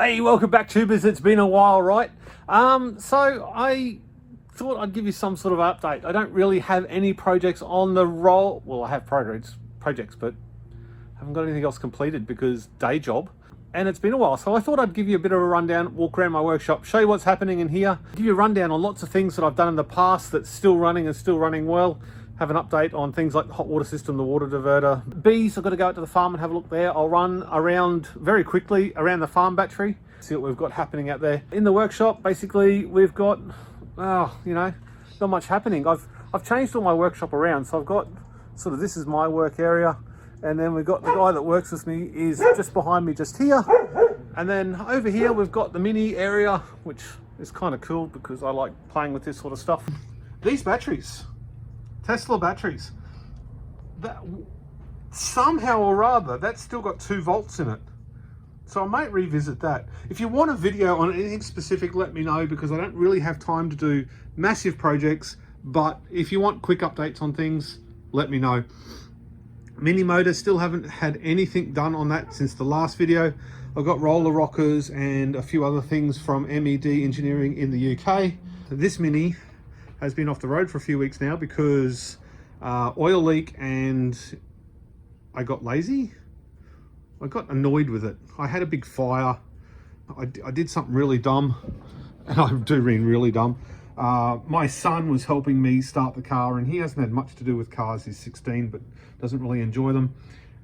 Hey, welcome back, tubers. It's been a while, right? So I thought I'd give you some sort of update. I don't really have any projects on the roll. Well, I have projects, but I haven't got anything else completed because day job. And it's been a while, so I thought I'd give you a bit of a rundown, walk around my workshop, show you what's happening in here, give you a rundown on lots of things that I've done in the past that's still running and still running well. Have an update on things like the hot water system, the water diverter. Bees, I've got to go out to the farm and have a look there. I'll run around very quickly around the farm battery, see what we've got happening out there. In the workshop, basically, we've got, not much happening. I've changed all my workshop around, so I've got sort of, this is my work area, and then we've got the guy that works with me is just behind me, just here. And then over here, we've got the mini area, which is kind of cool because I like playing with this sort of stuff. These batteries, Tesla batteries, that somehow or other, that's still got 2 volts in it. So I might revisit that. If you want a video on anything specific, let me know, because I don't really have time to do massive projects. But if you want quick updates on things, let me know. Mini motor, still haven't had anything done on that since the last video. I've got roller rockers and a few other things from MED Engineering in the UK. This mini has been off the road for a few weeks now because oil leak, and I got lazy. I got annoyed with it. I had a big fire. I did something really dumb, and I do mean really dumb. My son was helping me start the car, and he hasn't had much to do with cars. He's 16, but doesn't really enjoy them.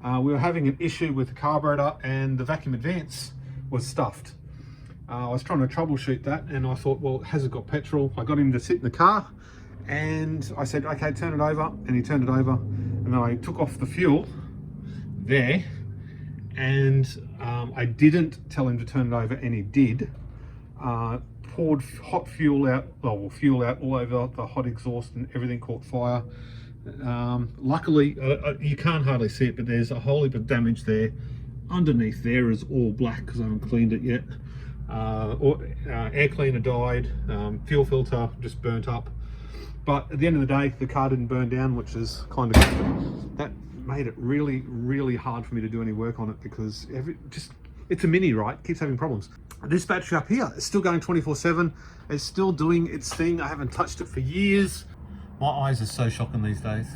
We were having an issue with the carburetor, and the vacuum advance was stuffed. I was trying to troubleshoot that, and I thought, well, has it got petrol? I got him to sit in the car, and I said, okay, turn it over, and he turned it over, and then I took off the fuel there, and I didn't tell him to turn it over, and he did. Poured hot fuel out, fuel out all over the hot exhaust, and everything caught fire. Luckily, you can't hardly see it, but there's a whole heap of damage there. Underneath there is all black because I haven't cleaned it yet. Air cleaner died, fuel filter just burnt up. But at the end of the day, the car didn't burn down, which is kind of good. That made it really, really hard for me to do any work on it because it's a mini, right? Keeps having problems. This battery up here is still going 24/7. It's still doing its thing. I haven't touched it for years. My eyes are so shocking these days.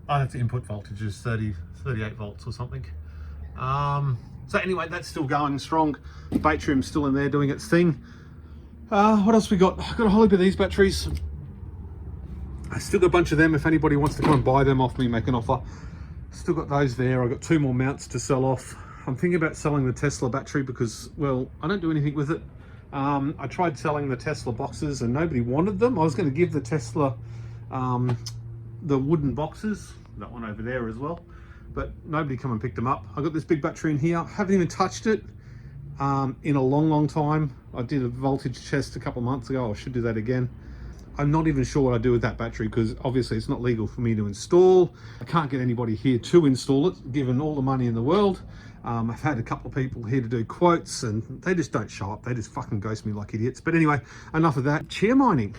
I have the input voltage is 38 volts or something. So anyway, that's still going strong. Batrium's still in there doing its thing. What else we got? I've got a whole heap of these batteries. I still got a bunch of them. If anybody wants to come and buy them off me, make an offer. Still got those there. I've got 2 more mounts to sell off. I'm thinking about selling the Tesla battery because, well, I don't do anything with it. I tried selling the Tesla boxes and nobody wanted them. I was going to give the Tesla the wooden boxes, that one over there as well, but nobody come and picked them up. I got this big battery in here. Haven't even touched it in a long time. I did a voltage test a couple of months ago. I should do that again. I'm not even sure what I do with that battery because obviously it's not legal for me to install. I can't get anybody here to install it, given all the money in the world. I've had a couple of people here to do quotes and they just don't show up. They just fucking ghost me like idiots. But anyway, enough of that. Chia mining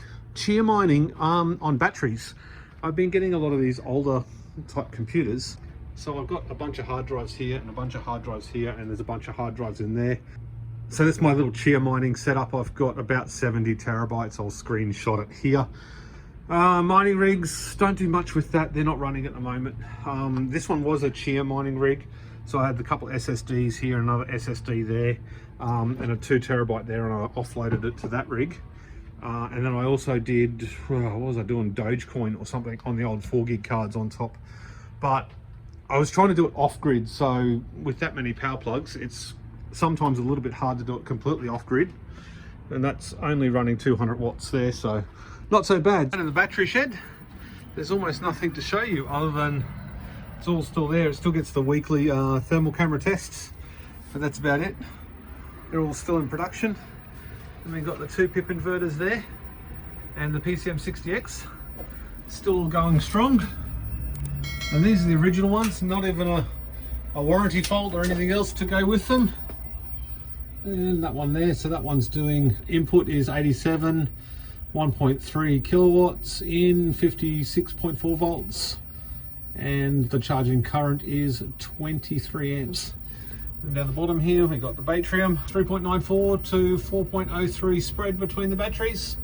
on batteries. I've been getting a lot of these older type computers. So I've got a bunch of hard drives here and a bunch of hard drives here, and there's a bunch of hard drives in there. So that's my little Chia mining setup. I've got about 70 terabytes. I'll screenshot it here. Mining rigs, don't do much with that. They're not running at the moment. This one was a Chia mining rig. So I had a couple SSDs here, another SSD there, and a 2 terabyte there, and I offloaded it to that rig. And then I also did, what was I doing? Dogecoin or something on the old 4 gig cards on top. But I was trying to do it off grid. So with that many power plugs, it's sometimes a little bit hard to do it completely off grid. And that's only running 200 watts there. So not so bad. And in the battery shed, there's almost nothing to show you other than it's all still there. It still gets the weekly thermal camera tests, but that's about it. They're all still in production. And we've got the 2 pip inverters there, and the PCM60X still going strong. And these are the original ones, not even a warranty fault or anything else to go with them. And that one there, so that one's doing, input is 87, 1.3 kilowatts in 56.4 volts. And the charging current is 23 amps. And down the bottom here, we've got the Batrium, 3.94 to 4.03 spread between the batteries.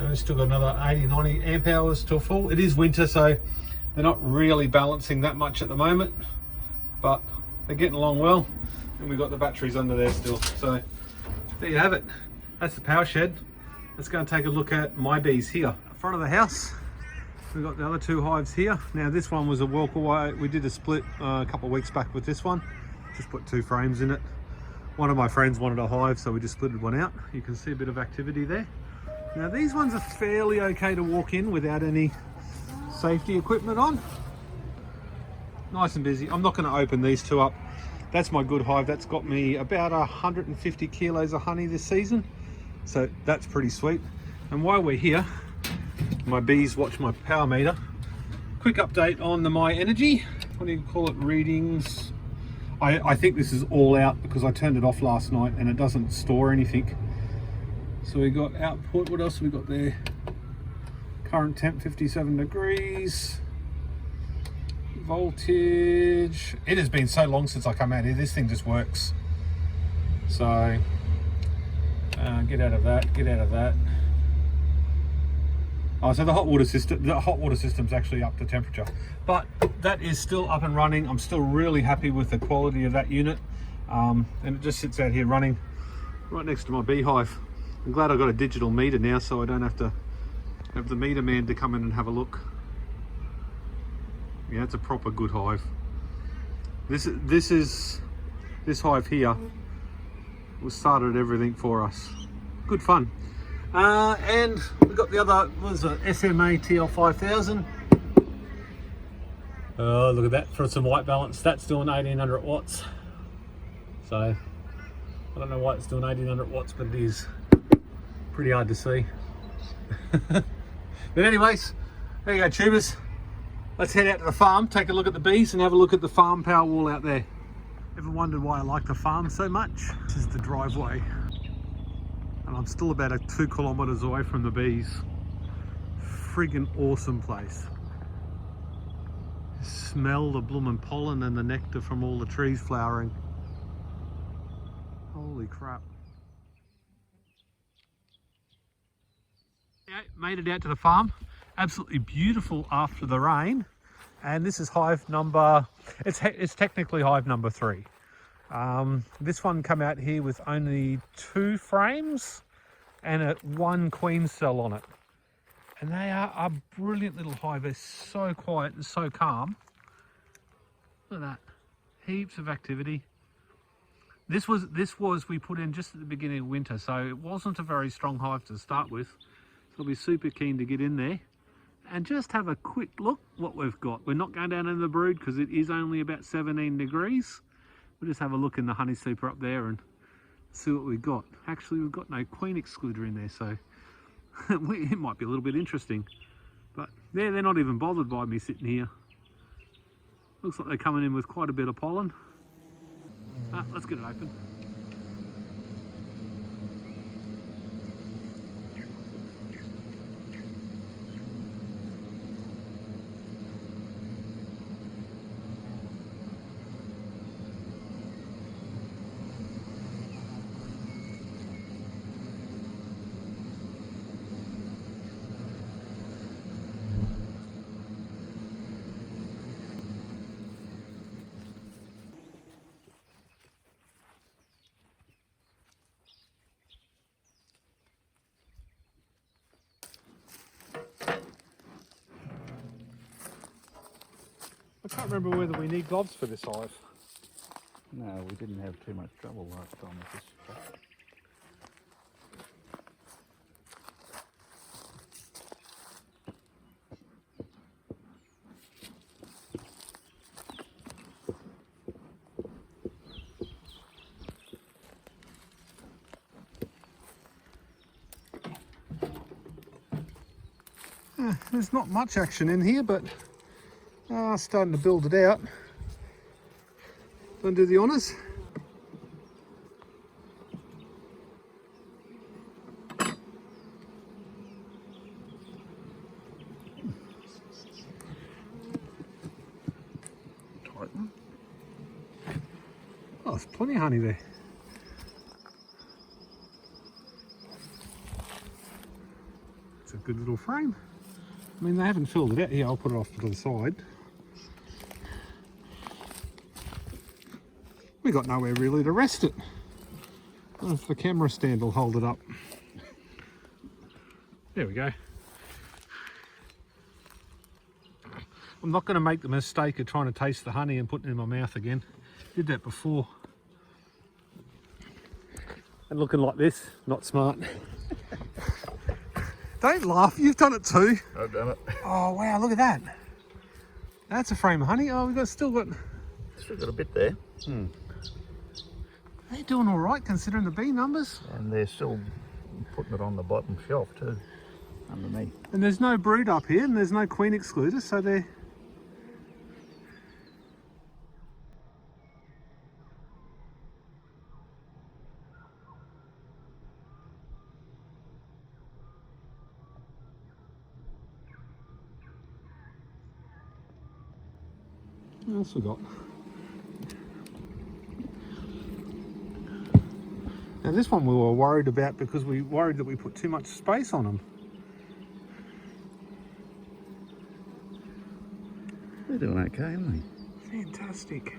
We've still got another 80, 90 amp hours till full. It is winter, so they're not really balancing that much at the moment, but they're getting along well. And we've got the batteries under there still. So there you have it. That's the power shed. Let's go and take a look at my bees here. Front of the house, we've got the other two hives here. Now this one was a walk away. We did a split a couple of weeks back with this one. Just put 2 frames in it. One of my friends wanted a hive, so we just splitted one out. You can see a bit of activity there. Now these ones are fairly okay to walk in without any safety equipment on. Nice and busy. I'm not going to open these two up. That's my good hive. That's got me about 150 kilos of honey this season. So that's pretty sweet. And while we're here, my bees watch my power meter. Quick update on the My Energy. What do you call it? Readings. I think this is all out because I turned it off last night and it doesn't store anything. So we got output. What else have we got there? Current temp 57 degrees. Voltage. It has been so long since I come out here. This thing just works. So get out of that. Get out of that. Oh, so the hot water system's actually up to temperature, but that is still up and running. I'm still really happy with the quality of that unit, and it just sits out here running right next to my beehive. I'm glad I got a digital meter now, so I don't have to have the meter man to come in and have a look. Yeah, it's a proper good hive. This hive here was started everything for us. Good fun. And we've got the other, what is it, SMA TL5000. Oh, look at that, for some white balance. That's doing 1800 watts. So, I don't know why it's doing 1800 watts, but it is. Pretty hard to see. But anyways, there you go, tubers. Let's head out to the farm, take a look at the bees and have a look at the farm power wall out there. Ever wondered why I like the farm so much? This is the driveway. And I'm still about 2 kilometers away from the bees. Friggin' awesome place. Smell the bloomin' pollen and the nectar from all the trees flowering. Holy crap. Yeah, made it out to the farm. Absolutely beautiful after the rain. And this is hive number, it's technically hive number 3. This one come out here with only 2 frames and 1 queen cell on it. And they are a brilliant little hive. They're so quiet and so calm. Look at that. Heaps of activity. This was we put in just at the beginning of winter, so it wasn't a very strong hive to start with. So I'll be super keen to get in there and just have a quick look what we've got. We're not going down in the brood because it is only about 17 degrees. We'll just have a look in the honey super up there and see what we've got. Actually, we've got no queen excluder in there, so it might be a little bit interesting. But yeah, they're not even bothered by me sitting here. Looks like they're coming in with quite a bit of pollen. Let's get it open. I can't remember whether we need gloves for this hive. No, we didn't have too much trouble last time with this stuff. There's not much action in here, but starting to build it out. Don't do the honours. Tighten. there's plenty of honey there. It's a good little frame. I mean, they haven't filled it out here. I'll put it off to the side. We got nowhere really to rest it. I don't know if the camera stand will hold it up. There we go. I'm not going to make the mistake of trying to taste the honey and putting it in my mouth again. Did that before. And looking like this, not smart. Don't laugh, you've done it too. I've done it. Oh wow, look at that. That's a frame of honey. Oh, we've still got a bit there. They're doing all right considering the bee numbers. And they're still putting it on the bottom shelf too, underneath. And there's no brood up here and there's no queen excluders, so they're... What else we got? Now this one we were worried about because we worried that we put too much space on them. They're doing okay, aren't they? Fantastic.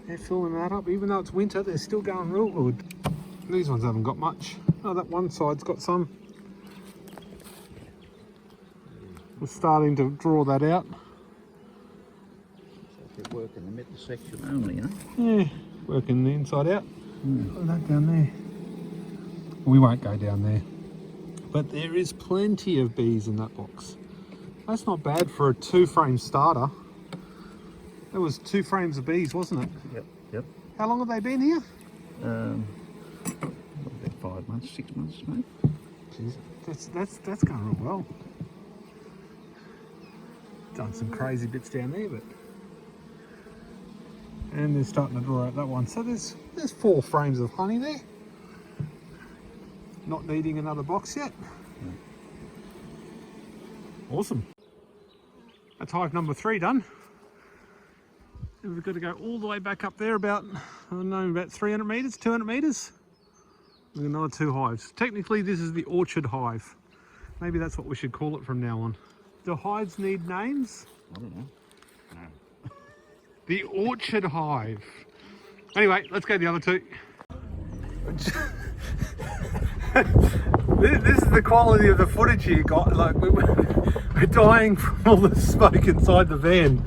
They're filling that up. Even though it's winter, they're still going real good. These ones haven't got much. Oh, that one side's got some. We're starting to draw that out. So if you work in the middle section only, huh? Yeah, working the inside out. Put that down there. We won't go down there. But there is plenty of bees in that box. That's not bad for a 2-frame starter. That was 2 frames of bees, wasn't it? Yep. How long have they been here? About 5 months, 6 months, maybe. Jeez, that's going real well. Done some crazy bits down there, but... And they're starting to draw out that one. So there's 4 frames of honey there. Not needing another box yet. Yeah. Awesome. That's hive number 3 done. And we've got to go all the way back up there about, I don't know, about 300 metres, 200 metres. With another 2 hives. Technically this is the orchard hive. Maybe that's what we should call it from now on. Do hives need names? I don't know. No. The orchard hive. Anyway, let's go to the other 2. This is the quality of the footage here, guys. Like we're dying from all the smoke inside the van,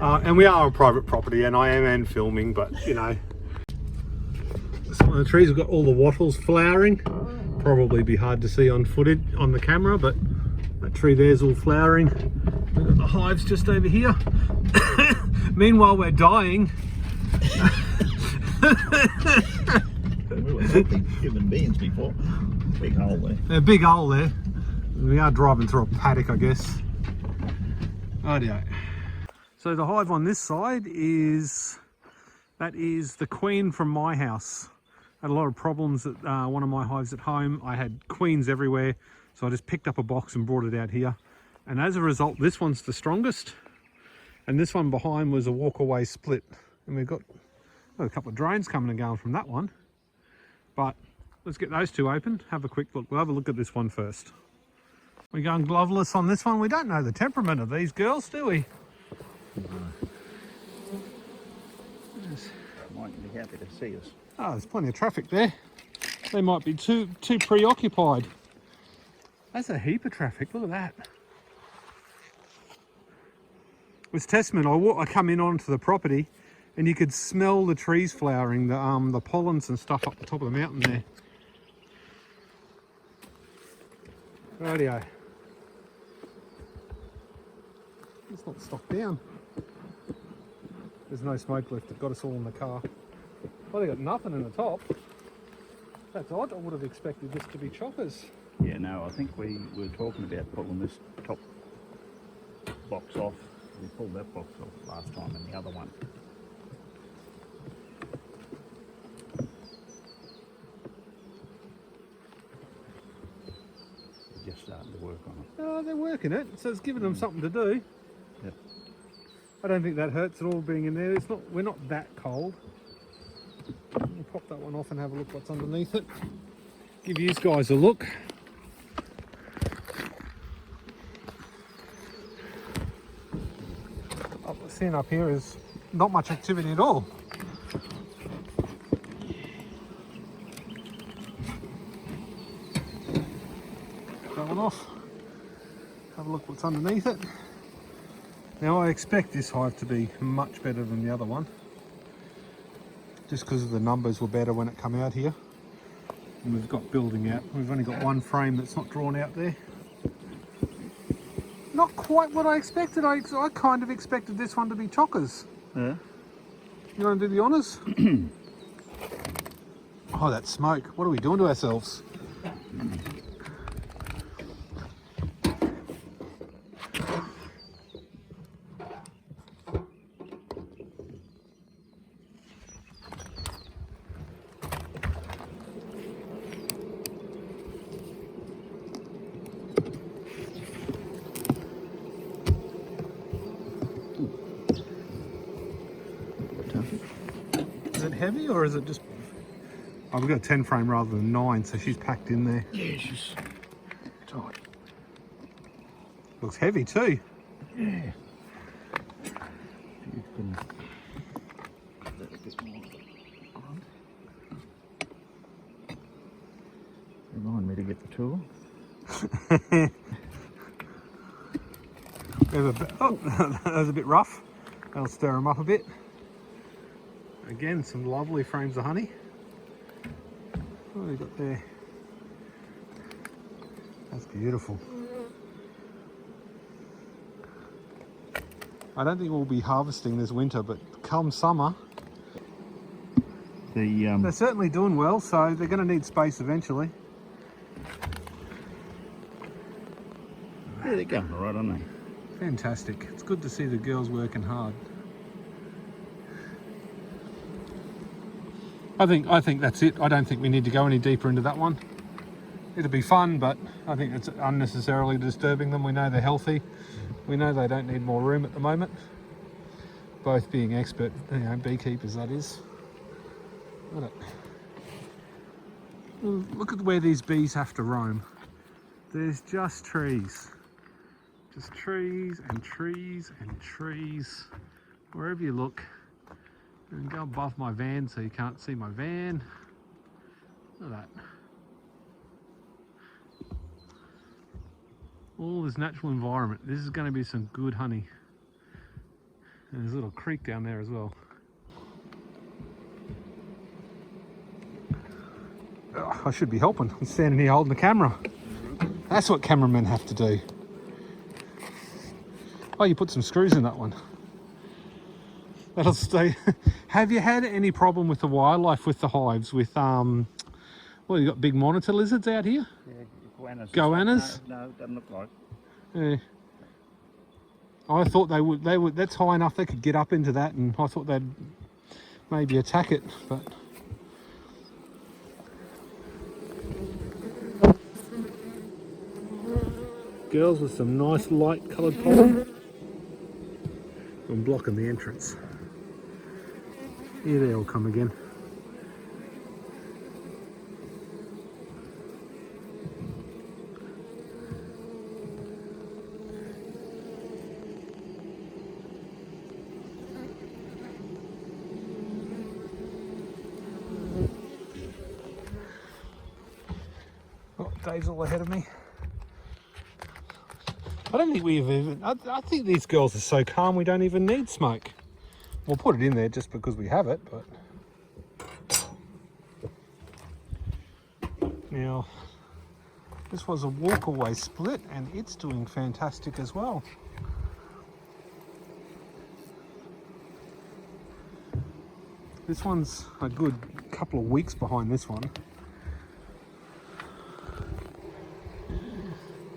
and we are on private property, and I am filming, but you know, some of the trees have got all the wattles flowering. Probably be hard to see on footage on the camera, but that tree there's all flowering. We've got the hives just over here. Meanwhile, we're dying. We were healthy human beings before. Big hole there. A big hole there. We are driving through a paddock, I guess. Rightio. So the hive on this side is the queen from my house. I had a lot of problems at one of my hives at home. I had queens everywhere, so I just picked up a box and brought it out here. And as a result, this one's the strongest. And this one behind was a walk-away split. And we've got a couple of drones coming and going from that one. But let's get those 2 open, have a quick look. We'll have a look at this one first. We're going gloveless on this one. We don't know the temperament of these girls, do we? Might be happy to see us. Oh, there's plenty of traffic there. They might be too preoccupied. That's a heap of traffic, look at that. With Testament, I come in onto the property and you could smell the trees flowering, the pollens and stuff up the top of the mountain there. Rightio. Let's not stop down. There's no smoke left, it got us all in the car. Well, they got nothing in the top. That's odd, I would have expected this to be choppers. Yeah, no, I think we were talking about pulling this top box off. We pulled that box off last time and the other one. We're just starting to work on it. Oh, they're working it, so it's giving them something to do. Yep. I don't think that hurts at all being in there. We're not that cold. We'll pop that one off and have a look what's underneath it. Give you guys a look. What we're seeing up here is not much activity at all. That one off. Have a look what's underneath it. Now I expect this hive to be much better than the other one, just because of the numbers were better when it come out here. And we've got building out. We've only got one frame that's not drawn out there. Not quite what I expected. I kind of expected this one to be chockers. Yeah. You want to do the honours? Oh, that smoke. What are we doing to ourselves? Is it heavy or is it just... Oh, we've got a 10 frame rather than 9, so she's packed in there. Yeah, she's tight. Looks heavy too. Yeah. You can put that a bit more on. Remind me to get the tool. That was a bit rough. That'll stir them up a bit. Again, some lovely frames of honey. What have we got there? That's beautiful. I don't think we'll be harvesting this winter, but come summer, they're certainly doing well, so they're going to need space eventually. Yeah, they're going all right, aren't they? Fantastic. It's good to see the girls working hard. I think that's it. I don't think we need to go any deeper into that one. It'll be fun, but I think it's unnecessarily disturbing them. We know they're healthy. We know they don't need more room at the moment. Both being expert, beekeepers, that is. Look at where these bees have to roam. There's just trees. Just trees and trees and trees. Wherever you look. And go above my van so you can't see my van. Look at that. All this natural environment. This is going to be some good honey. And there's a little creek down there as well. Oh, I should be helping. I'm standing here holding the camera. That's what cameramen have to do. Oh, you put some screws in that one. That'll stay. Have you had any problem with the wildlife with the hives? With well, you got big monitor lizards out here. Yeah, goannas. No, doesn't look like. Yeah. I thought they would. That's high enough they could get up into that, and I thought they'd maybe attack it, but. Girls with some nice light coloured pollen. I'm blocking the entrance. Here they'll come again. Oh, Dave's all ahead of me. I don't think we've even... I think these girls are so calm we don't even need smoke. We'll put it in there just because we have it, but... Now, this was a walk-away split and it's doing fantastic as well. This one's a good couple of weeks behind this one.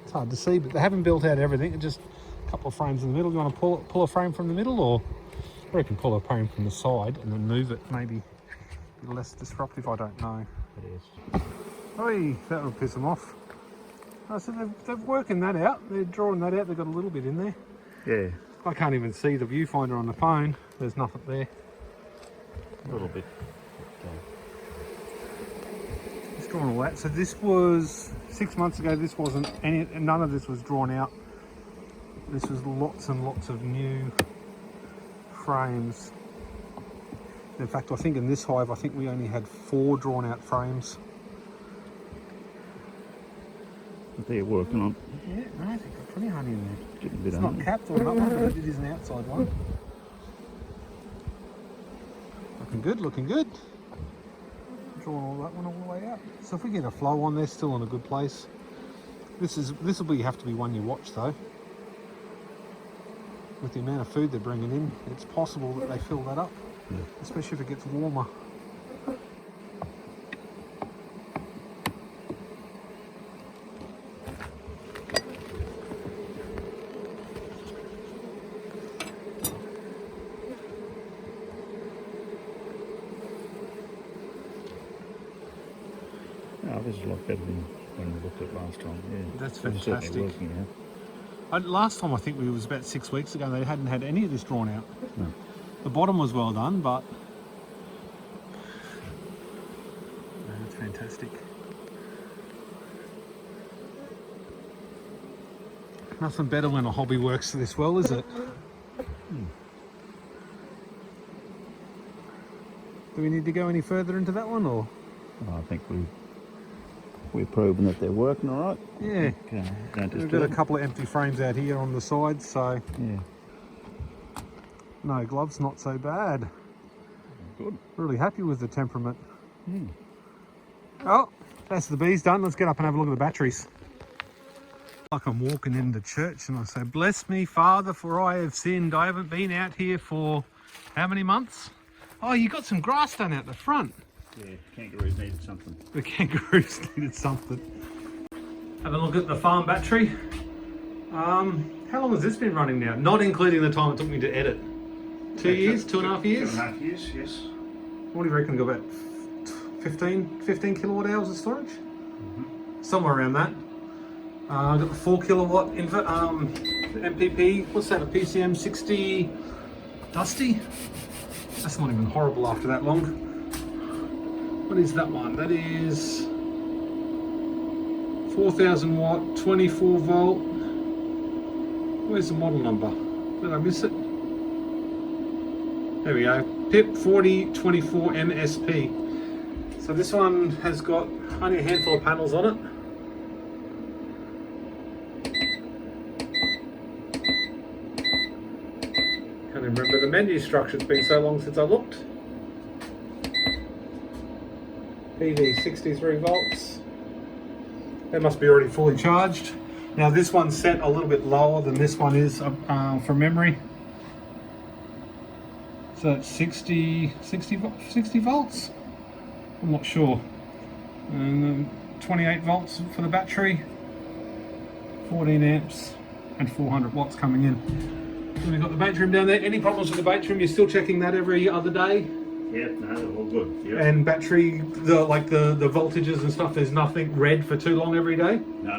It's hard to see, but they haven't built out everything. It's just a couple of frames in the middle. You want to pull a frame from the middle, or I reckon pull a frame from the side and then move it, maybe less disruptive, I don't know. It is. Oi, that would piss them off. Oh, so they're working that out. They're drawing that out. They've got a little bit in there. Yeah. I can't even see the viewfinder on the phone. There's nothing there. A little bit. It's drawn all that. So this was 6 months ago. This wasn't any. None of this was drawn out. This was lots and lots of new frames. In fact, I think in this hive, I think we only had 4 drawn out frames. What they're working on. Yeah, no, they've got plenty of honey in there. Getting a bit It's of not honey. capped or not one, but it is an outside one. Looking good, looking good. Drawing all that one all the way out. So if we get a flow on there, still in a good place. This will have to be one you watch though. With the amount of food they're bringing in, it's possible that they fill that up, Yeah. especially if it gets warmer. Oh, this is a lot better than when we looked at last time. Yeah, That's it's certainly fantastic. working, Last time I think it was about 6 weeks ago, they hadn't had any of this drawn out. No. The bottom was well done, but no, that's fantastic. Nothing better when a hobby works this well, is it? Do we need to go any further into that one, or? I think we're proving that they're working all right. Yeah. Okay. Don't We've got disturb a them. couple of empty frames out here on the sides, so Yeah. no gloves, not so bad. Good. Really happy with the temperament. Mm. Oh, that's the bees done. Let's get up and have a look at the batteries. Like I'm walking into church and I say, bless me, Father, for I have sinned. I haven't been out here for how many months? Oh, you got some grass done out the front. Yeah, kangaroos needed something. The kangaroos needed something. Have a look at the farm battery. How long has this been running now? Not including the time it took me to edit. 2 years, 2.5 years? 2.5 years, yes. What do you reckon? Got about 15 kilowatt hours of storage? Somewhere around that. I've got the 4 kilowatt MPP. What's that? A PCM 60 Dusty? That's not even horrible after that long. What is that one? That is 4,000 watt, 24 volt. Where's the model number? Did I miss it? There we go. PIP 4024 MSP. So this one has got only a handful of panels on it. Can't even remember the menu structure. It's been so long since I looked. PV 63 volts. That must be already fully charged. Now this one's set a little bit lower than this one is from memory. So it's 60 volts? I'm not sure. And then 28 volts for the battery, 14 amps and 400 watts coming in. And we've got the bait room down there. Any problems with the bait room? You're still checking that every other day? Yeah, no, they're all good. Yeah. And battery, the voltages and stuff, there's nothing red for too long every day? No,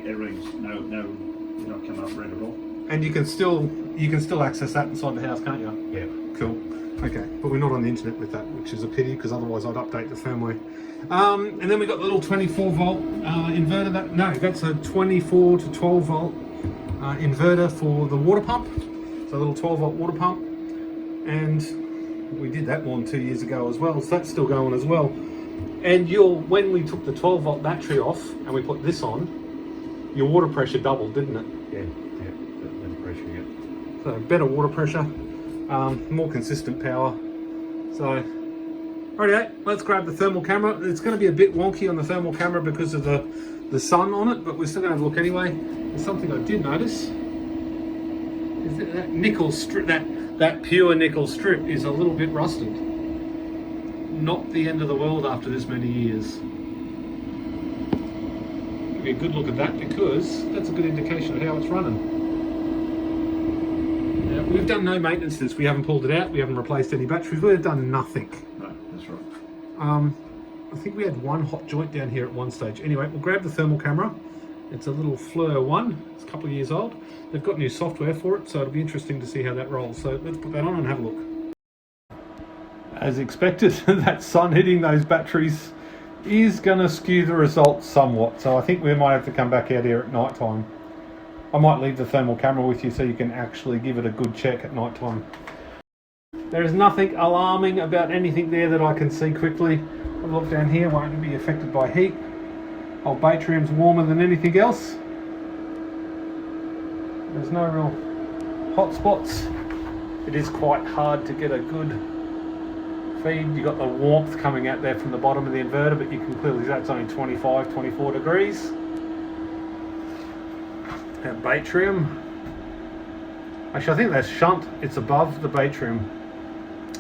everything's no, you're not coming up red at all. And you can still access that inside the house, can't you? Yeah. Cool. Okay, but we're not on the internet with that, which is a pity because otherwise I'd update the firmware. And then we got the little 24 volt inverter. That's a 24 to 12 volt inverter for the water pump. So a little 12 volt water pump, and we did that more than 2 years ago as well. So that's still going as well. And when we took the 12 volt battery off and we put this on, your water pressure doubled, didn't it? Yeah, better pressure, yeah. So better water pressure, more consistent power. So, alright, let's grab the thermal camera. It's going to be a bit wonky on the thermal camera because of the sun on it, but we're still going to have a look anyway. There's something I did notice. Is that nickel strip, that pure nickel strip is a little bit rusted. Not the end of the world after this many years. Give me a good look at that because that's a good indication of how it's running. We've done no maintenance to this. We haven't pulled it out. We haven't replaced any batteries. We've done nothing. No, that's right. I think we had one hot joint down here at one stage. Anyway, we'll grab the thermal camera It's a little Fleur one. It's a couple of years old. They've got new software for it, so it'll be interesting to see how that rolls. So let's put that on and have a look. As expected, that sun hitting those batteries is going to skew the results somewhat. So I think we might have to come back out here at night time. I might leave the thermal camera with you so you can actually give it a good check at night time. There is nothing alarming about anything there that I can see quickly. I've looked down here, won't be affected by heat. Old Batrium's warmer than anything else. There's no real hot spots. It is quite hard to get a good feed. You've got the warmth coming out there from the bottom of the inverter, but you can clearly see that's only 25, 24 degrees. That Batrium. Actually, I think that's shunt. It's above the Batrium.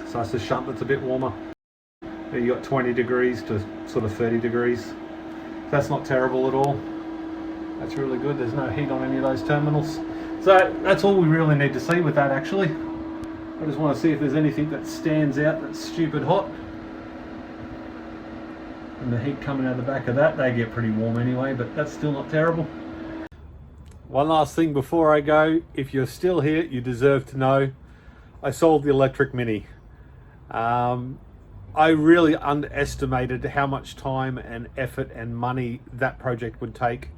So it's a shunt that's a bit warmer. There you got 20 degrees to sort of 30 degrees. That's not terrible at all. That's really good. There's no heat on any of those terminals. So that's all we really need to see with that actually. I just want to see if there's anything that stands out that's stupid hot. And the heat coming out the back of that, they get pretty warm anyway, but that's still not terrible. One last thing before I go, if you're still here, you deserve to know, I sold the electric Mini. I really underestimated how much time and effort and money that project would take.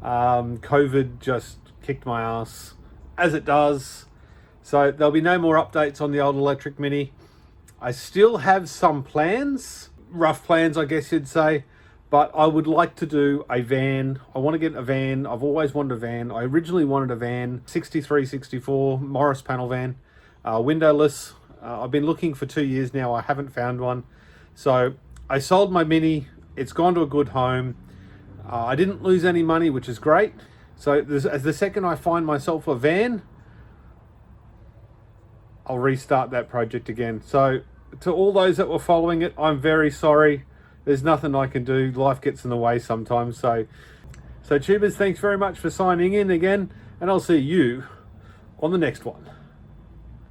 COVID just kicked my ass, as it does. So there'll be no more updates on the old electric Mini. I still have some plans, rough plans I guess you'd say, but I would like to do a van. I want to get a van. I've always wanted a van. I originally wanted a van, 63, 64 Morris panel van, windowless. I've been looking for 2 years now. I haven't found one. So I sold my Mini. It's gone to a good home. I didn't lose any money, which is great. So as the second I find myself a van, I'll restart that project again. So to all those that were following it, I'm very sorry. There's nothing I can do. Life gets in the way sometimes. So tubers, thanks very much for signing in again, and I'll see you on the next one.